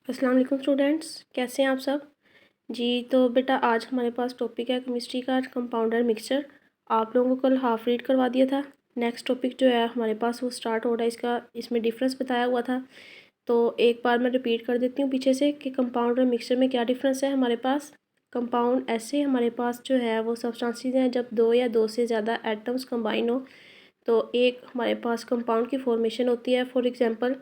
अस्सलाम वालेकुम स्टूडेंट्स, कैसे हैं आप सब जी। तो बेटा आज हमारे पास टॉपिक है केमिस्ट्री का कंपाउंडर मिक्सचर। आप लोगों को कल हाफ रीड करवा दिया था। नेक्स्ट टॉपिक जो है हमारे पास वो स्टार्ट हो रहा है, इसका इसमें डिफरेंस बताया हुआ था। तो एक बार मैं रिपीट कर देती हूँ पीछे से कि कंपाउंडर मिक्सचर में क्या डिफरेंस है। हमारे पास कंपाउंड ऐसे हमारे पास जो है वो सब्सटेंसेस हैं जब दो या दो से ज़्यादा एटम्स कंबाइन हो तो एक हमारे पास कंपाउंड की फॉर्मेशन होती है। फॉर एग्जांपल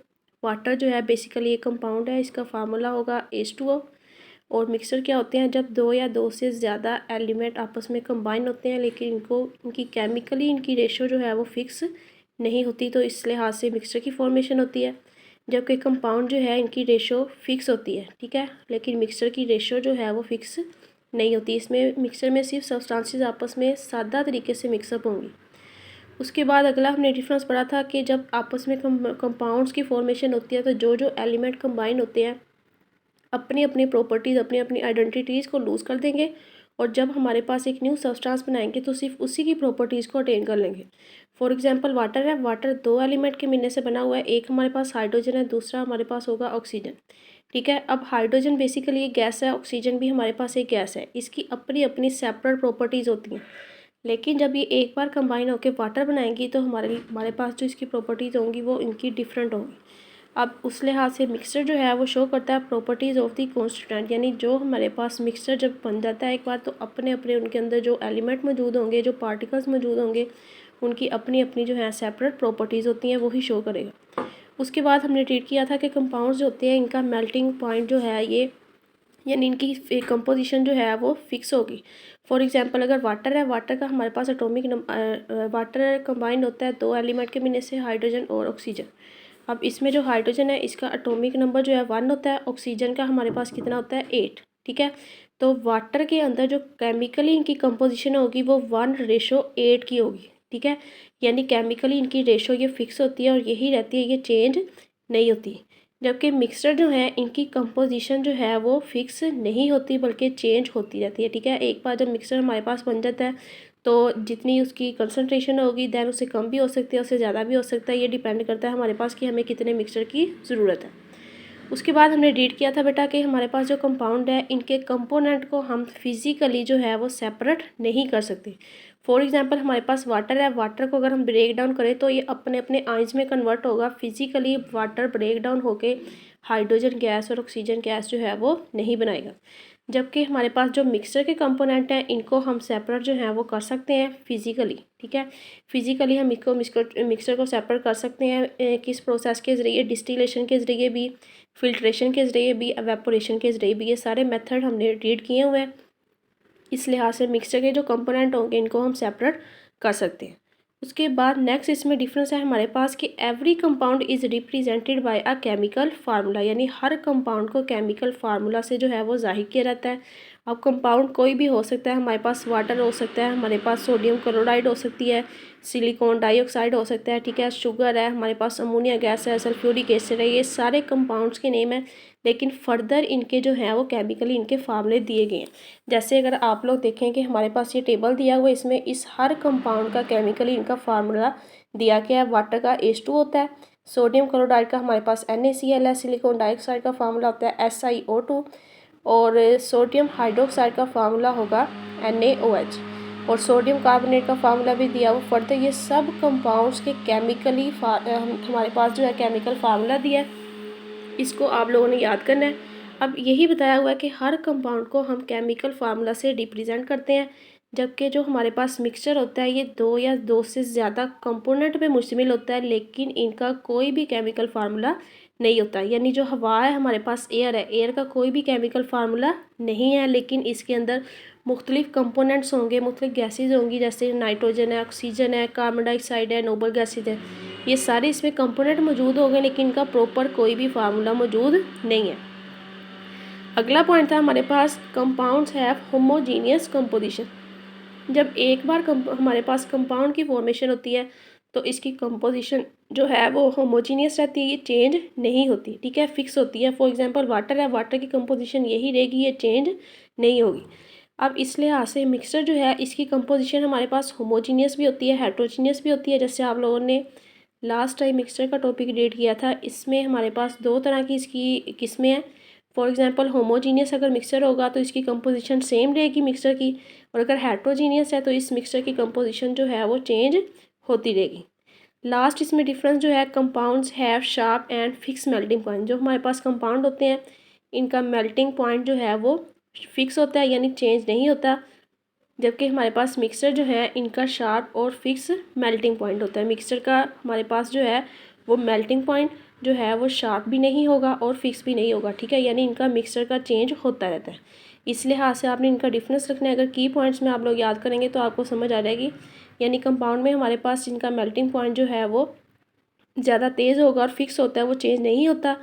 वाटर जो है बेसिकली एक कंपाउंड है, इसका फार्मूला होगा H2O। और मिक्सर क्या होते हैं जब दो या दो से ज़्यादा एलिमेंट आपस में कंबाइन होते हैं लेकिन इनकी केमिकली इनकी रेशो जो है वो फिक्स नहीं होती, तो इस लिहाज से मिक्सर की फॉर्मेशन होती है। जबकि कंपाउंड जो है इनकी रेशो फिक्स होती है, ठीक है, लेकिन मिक्सर की रेशो जो है वो फिक्स नहीं होती। इसमें मिक्सर में सिर्फ सब्सटेंसेस आपस में सादा तरीके से मिक्सअप होंगी। उसके बाद अगला हमने डिफरेंस पढ़ा था कि जब आपस में कंपाउंड्स की फॉर्मेशन होती है तो जो जो एलिमेंट कंबाइन होते हैं अपनी अपनी प्रॉपर्टीज़ अपनी अपनी आइडेंटिटीज़ को लूज़ कर देंगे, और जब हमारे पास एक न्यू सब्सटेंस बनाएंगे तो सिर्फ उसी की प्रॉपर्टीज़ को अटेन कर लेंगे। फॉर एग्जांपल वाटर है, वाटर दो एलिमेंट के मिलने से बना हुआ है, एक हमारे पास हाइड्रोजन है, दूसरा हमारे पास होगा ऑक्सीजन, ठीक है। अब हाइड्रोजन बेसिकली एक गैस है, ऑक्सीजन भी हमारे पास एक गैस है, इसकी अपनी अपनी सेपरेट प्रॉपर्टीज़ होती हैं। लेकिन जब ये एक बार कंबाइन होकर वाटर बनाएंगी तो हमारे पास जो इसकी प्रॉपर्टीज़ होंगी वो इनकी डिफरेंट होंगी। अब उस लिहाज से मिक्सचर जो है वो शो करता है प्रॉपर्टीज़ ऑफ दी कॉन्स्टिट्यूएंट, यानी जो हमारे पास मिक्सचर जब बन जाता है एक बार तो अपने अपने उनके अंदर जो एलिमेंट मौजूद होंगे, जो पार्टिकल्स मौजूद होंगे, उनकी अपनी अपनी जो है सेपरेट प्रॉपर्टीज़ होती हैं, वही शो करेगा। उसके बाद हमने ट्रीट किया था कि कंपाउंड्स जो होते हैं इनका मेल्टिंग पॉइंट जो है ये, यानी इनकी कंपोजिशन जो है वो फिक्स होगी। फॉर एग्जांपल अगर वाटर है, वाटर का हमारे पास वाटर कंबाइंड होता है दो एलिमेंट के मिलने से, हाइड्रोजन और ऑक्सीजन। अब इसमें जो हाइड्रोजन है इसका एटॉमिक नंबर जो है 1 होता है, ऑक्सीजन का हमारे पास कितना होता है 8, ठीक है। तो वाटर के अंदर जो केमिकली इनकी कंपोजिशन होगी वो 1:8 की होगी, ठीक है। यानी केमिकली इनकी रेशो ये फिक्स होती है और यही रहती है, ये चेंज नहीं होती। जबकि मिक्सचर जो है इनकी कंपोजिशन जो है वो फिक्स नहीं होती बल्कि चेंज होती रहती है, ठीक है। एक बार जब मिक्सचर हमारे पास बन जाता है तो जितनी उसकी कंसनट्रेशन होगी दैन उससे कम भी हो सकती है, उससे ज़्यादा भी हो सकता है। ये डिपेंड करता है हमारे पास कि हमें कितने मिक्सचर की ज़रूरत है। उसके बाद हमने रीड किया था बेटा कि हमारे पास जो कंपाउंड है इनके कंपोनेंट को हम फिज़िकली जो है वो सेपरेट नहीं कर सकते। फॉर एग्जांपल हमारे पास वाटर है, वाटर को अगर हम ब्रेक डाउन करें तो ये अपने अपने आइंस में कन्वर्ट होगा। फिज़िकली वाटर ब्रेक डाउन होके हाइड्रोजन गैस और ऑक्सीजन गैस जो है वो नहीं बनाएगा। जबकि हमारे पास जो मिक्सर के कंपोनेंट हैं इनको हम सेपरेट जो है वो कर सकते हैं फिज़िकली, ठीक है। फिज़िकली हम इसको मिक्सर को सेपरेट कर सकते हैं किस प्रोसेस के ज़रिए, डिस्टिलेशन के ज़रिए भी, फिल्ट्रेशन के ज़रिए भी, एवेपोरेशन के ज़रिए भी। ये सारे मेथड हमने रीड किए हुए हैं। इस लिहाज से मिक्सचर के जो कंपोनेंट होंगे इनको हम सेपरेट कर सकते हैं। उसके बाद नेक्स्ट इसमें डिफरेंस है हमारे पास कि every compound is represented by a chemical formula, यानी हर कंपाउंड को केमिकल फार्मूला से जो है वो जाहिर किया जाता है। अब कंपाउंड कोई भी हो सकता है, हमारे पास वाटर हो सकता है, हमारे पास सोडियम क्लोराइड हो सकती है, सिलिकॉन डाइऑक्साइड हो सकता है, ठीक है, शुगर है, हमारे पास अमोनिया गैस है, सल्फ्यूरिक एसिड है, ये सारे कंपाउंड्स के नेम हैं। लेकिन फर्दर इनके जो हैं वो केमिकली इनके फार्मूले दिए गए हैं। जैसे अगर आप लोग देखें कि हमारे पास ये टेबल दिया हुआ है, इसमें इस हर कंपाउंड का केमिकली इनका फार्मूला दिया गया है। वाटर का H2 होता है, सोडियम क्लोराइड का हमारे पास NaCl है, सिलिकॉन डाइऑक्साइड का फार्मूला होता है SiO2, और सोडियम हाइड्रोक्साइड का फार्मूला होगा NaOH, और सोडियम कार्बोनेट का फार्मूला भी दिया हुआ। फर्दर ये सब कंपाउंड्स के केमिकली हमारे पास जो है केमिकल फार्मूला दिया है, इसको आप लोगों ने याद करना है। अब यही बताया हुआ है कि हर कंपाउंड को हम केमिकल फार्मूला से रिप्रेजेंट करते हैं। जबकि जो हमारे पास मिक्सचर होता है ये दो या दो से ज़्यादा कंपोनेंट पे मुश्तमिल होता है, लेकिन इनका कोई भी केमिकल फार्मूला नहीं होता। यानी जो हवा है हमारे पास, एयर है, एयर का कोई भी केमिकल फार्मूला नहीं है, लेकिन इसके अंदर मुख्तलिफ कंपोनेंट्स होंगे, मुख्तलिफ गैसेज होंगी, जैसे नाइट्रोजन है, ऑक्सीजन है, कार्बन डाइऑक्साइड है, नोबल गैसेज है। ये सारे इसमें कंपोनेंट मौजूद होंगे लेकिन इनका प्रॉपर कोई भी फार्मूला मौजूद नहीं है। अगला पॉइंट था हमारे पास कंपाउंड्स हैव होमोजीनियस कंपोजिशन। जब एक बार हमारे पास कंपाउंड की फॉर्मेशन होती है तो इसकी कंपोजिशन जो है वो होमोजीनियस रहती है, ये चेंज नहीं होती, ठीक है, फिक्स होती है। फॉर एग्जांपल वाटर है, वाटर की कंपोजिशन यही रहेगी, ये चेंज नहीं होगी। अब इस लिहाज से मिक्सचर जो है इसकी कंपोजिशन हमारे पास होमोजीनियस भी होती है, हेट्रोजीनियस भी होती है। जैसे आप लोगों ने लास्ट टाइम मिक्सचर का टॉपिक रीड किया था, इसमें हमारे पास दो तरह की इसकी किस्में हैं। फॉर एग्जांपल होमोजीनियस अगर मिक्सचर होगा तो इसकी कंपोजिशन सेम रहेगी मिक्सचर की, और अगर हेट्रोजीनियस है तो इस मिक्सचर की कंपोजिशन जो है वो चेंज होती रहेगी। लास्ट इसमें डिफरेंस जो है, compounds have sharp and fix melting point. जो हमारे पास कंपाउंड होते हैं इनका मेल्टिंग पॉइंट जो है वो फिक्स होता है यानी चेंज नहीं होता, जबकि हमारे पास मिक्सचर जो है इनका शार्प और फिक्स मेल्टिंग पॉइंट होता है। मिक्सचर का हमारे पास जो है वो मेल्टिंग पॉइंट जो है वो शार्प भी नहीं होगा और फिक्स भी नहीं होगा, ठीक है, यानी इनका मिक्सचर का चेंज होता रहता है। इस लिहाज से आपने इनका डिफरेंस रखना है। अगर की पॉइंट्स में आप लोग याद करेंगे तो आपको समझ आ जाएगी। यानी कंपाउंड में हमारे पास इनका मेल्टिंग पॉइंट जो है वो ज़्यादा तेज़ होगा और फिक्स होता है, वो चेंज नहीं होता,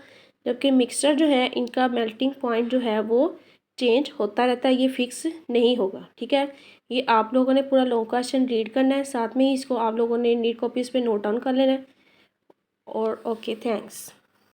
जबकि मिक्सचर जो है इनका मेल्टिंग पॉइंट जो है वो चेंज होता रहता है, ये फिक्स नहीं होगा, ठीक है। ये आप लोगों ने पूरा लॉन्ग क्वेश्चन रीड करना है, साथ में ही इसको आप लोगों ने नीट कॉपीज़ पे नोट डाउन कर लेना है। और ओके, थैंक्स।